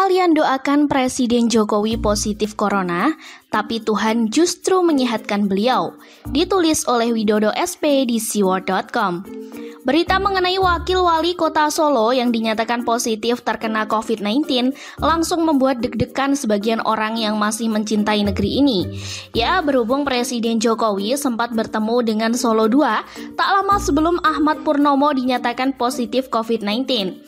Kalian doakan Presiden Jokowi positif corona, tapi Tuhan justru menyehatkan beliau. Ditulis oleh Widodo SP di siword.com. Berita mengenai Wakil Wali Kota Solo yang dinyatakan positif terkena COVID-19 langsung membuat deg-degan sebagian orang yang masih mencintai negeri ini. Ya, berhubung Presiden Jokowi sempat bertemu dengan Solo 2 tak lama sebelum Ahmad Purnomo dinyatakan positif COVID-19.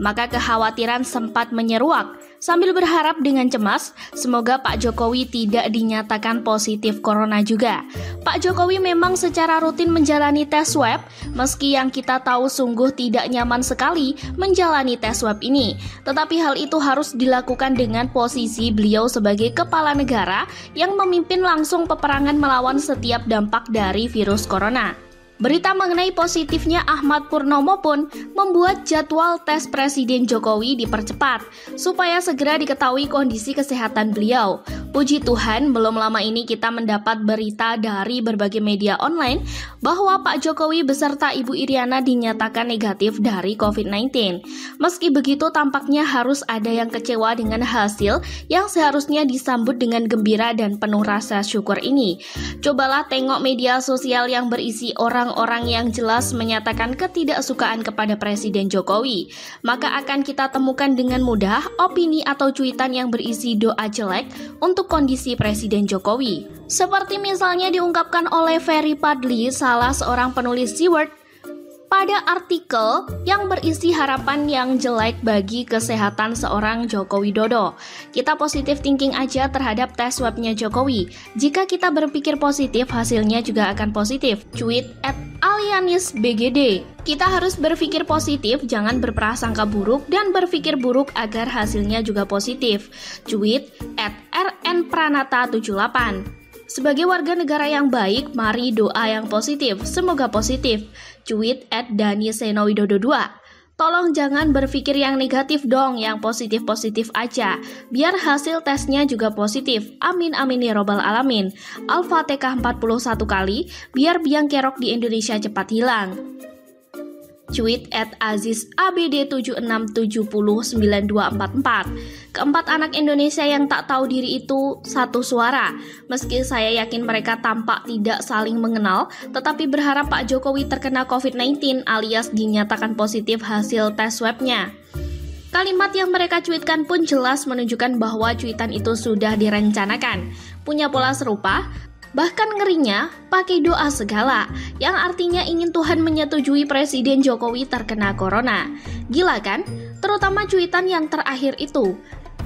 Maka kekhawatiran sempat menyeruak. Sambil berharap dengan cemas, semoga Pak Jokowi tidak dinyatakan positif corona juga. Pak Jokowi memang secara rutin menjalani tes swab, meski yang kita tahu sungguh tidak nyaman sekali menjalani tes swab ini. Tetapi hal itu harus dilakukan dengan posisi beliau sebagai kepala negara yang memimpin langsung peperangan melawan setiap dampak dari virus corona. Berita mengenai positifnya Ahmad Purnomo pun membuat jadwal tes Presiden Jokowi dipercepat supaya segera diketahui kondisi kesehatan beliau. Puji Tuhan, belum lama ini kita mendapat berita dari berbagai media online bahwa Pak Jokowi beserta Ibu Iriana dinyatakan negatif dari COVID-19. Meski begitu, tampaknya harus ada yang kecewa dengan hasil yang seharusnya disambut dengan gembira dan penuh rasa syukur ini. Cobalah tengok media sosial yang berisi orang-orang yang jelas menyatakan ketidaksukaan kepada Presiden Jokowi. Maka akan kita temukan dengan mudah opini atau cuitan yang berisi doa jelek untuk kondisi Presiden Jokowi. Seperti misalnya diungkapkan oleh Ferry Padli, salah seorang penulis Siword, pada artikel yang berisi harapan yang jelek bagi kesehatan seorang Joko Widodo. Kita positif thinking aja terhadap tes swabnya Jokowi. Jika kita berpikir positif, hasilnya juga akan positif. Tweet @alianisbgd. Kita harus berpikir positif, jangan berprasangka buruk, dan berpikir buruk agar hasilnya juga positif. Tweet @rnpranata78. Sebagai warga negara yang baik, mari doa yang positif, semoga positif. Tweet @danisenowidodo2. Tolong jangan berpikir yang negatif dong, yang positif-positif aja. Biar hasil tesnya juga positif. Amin amin ya robbal alamin. Al-Fatihah 41 kali, biar biang kerok di Indonesia cepat hilang. Tweet @azizabd76709244. Keempat anak Indonesia yang tak tahu diri itu satu suara. Meski saya yakin mereka tampak tidak saling mengenal, tetapi berharap Pak Jokowi terkena COVID-19 alias dinyatakan positif hasil tes swabnya. Kalimat yang mereka cuitkan pun jelas menunjukkan bahwa cuitan itu sudah direncanakan. Punya pola serupa, bahkan ngerinya pakai doa segala, yang artinya ingin Tuhan menyetujui Presiden Jokowi terkena corona. Gila kan? Terutama cuitan yang terakhir itu.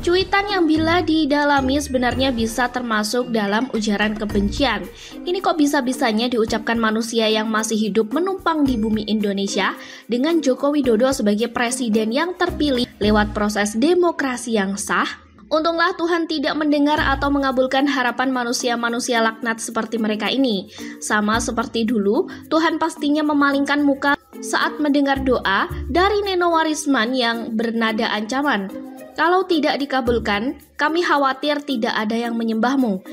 Cuitan yang bila didalami sebenarnya bisa termasuk dalam ujaran kebencian. Ini kok bisa-bisanya diucapkan manusia yang masih hidup menumpang di bumi Indonesia dengan Joko Widodo sebagai presiden yang terpilih lewat proses demokrasi yang sah? Untunglah Tuhan tidak mendengar atau mengabulkan harapan manusia-manusia laknat seperti mereka ini. Sama seperti dulu, Tuhan pastinya memalingkan muka saat mendengar doa dari Nenowarisman yang bernada ancaman. Kalau tidak dikabulkan, kami khawatir tidak ada yang menyembahmu.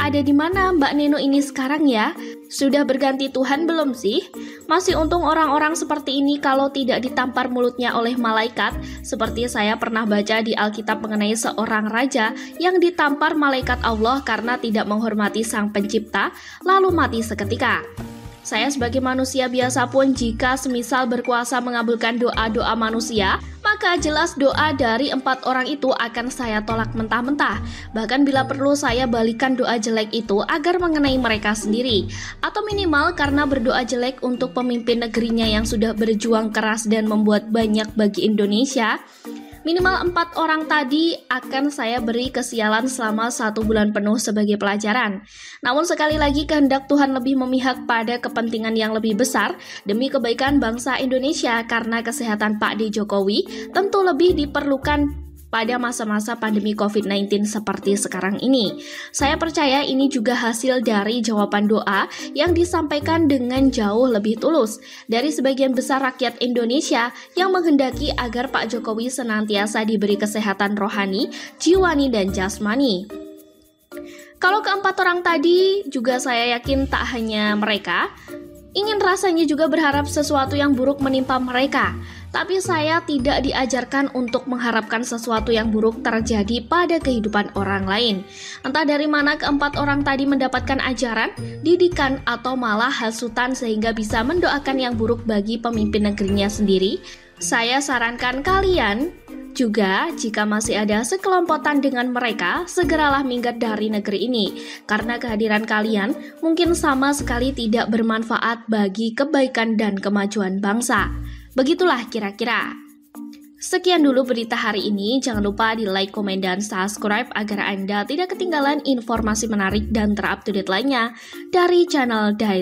Ada di mana Mbak Neno ini sekarang ya? Sudah berganti Tuhan belum sih? Masih untung orang-orang seperti ini kalau tidak ditampar mulutnya oleh malaikat, seperti saya pernah baca di Alkitab mengenai seorang raja yang ditampar malaikat Allah karena tidak menghormati Sang Pencipta, lalu mati seketika. Saya sebagai manusia biasa pun jika semisal berkuasa mengabulkan doa-doa manusia, maka jelas doa dari 4 orang itu akan saya tolak mentah-mentah. Bahkan bila perlu saya balikan doa jelek itu agar mengenai mereka sendiri. Atau minimal karena berdoa jelek untuk pemimpin negerinya yang sudah berjuang keras dan membuat banyak bagi Indonesia, minimal 4 orang tadi akan saya beri kesialan selama 1 bulan penuh sebagai pelajaran. Namun sekali lagi kehendak Tuhan lebih memihak pada kepentingan yang lebih besar demi kebaikan bangsa Indonesia, karena kesehatan Pak D. Jokowi tentu lebih diperlukan pada masa-masa pandemi COVID-19 seperti sekarang ini. Saya percaya ini juga hasil dari jawaban doa yang disampaikan dengan jauh lebih tulus dari sebagian besar rakyat Indonesia yang menghendaki agar Pak Jokowi senantiasa diberi kesehatan rohani, jiwani, dan jasmani. Kalau keempat orang tadi juga saya yakin tak hanya mereka, Ingin rasanya juga berharap sesuatu yang buruk menimpa mereka, tapi saya tidak diajarkan untuk mengharapkan sesuatu yang buruk terjadi pada kehidupan orang lain. Entah dari mana keempat orang tadi mendapatkan ajaran, didikan, atau malah hasutan sehingga bisa mendoakan yang buruk bagi pemimpin negerinya sendiri. Saya sarankan kalian juga, jika masih ada sekelompokan dengan mereka, segeralah minggat dari negeri ini, karena kehadiran kalian mungkin sama sekali tidak bermanfaat bagi kebaikan dan kemajuan bangsa. Begitulah kira-kira. Sekian dulu berita hari ini, jangan lupa di like, komen, dan subscribe agar Anda tidak ketinggalan informasi menarik dan terupdate lainnya dari channel Daily.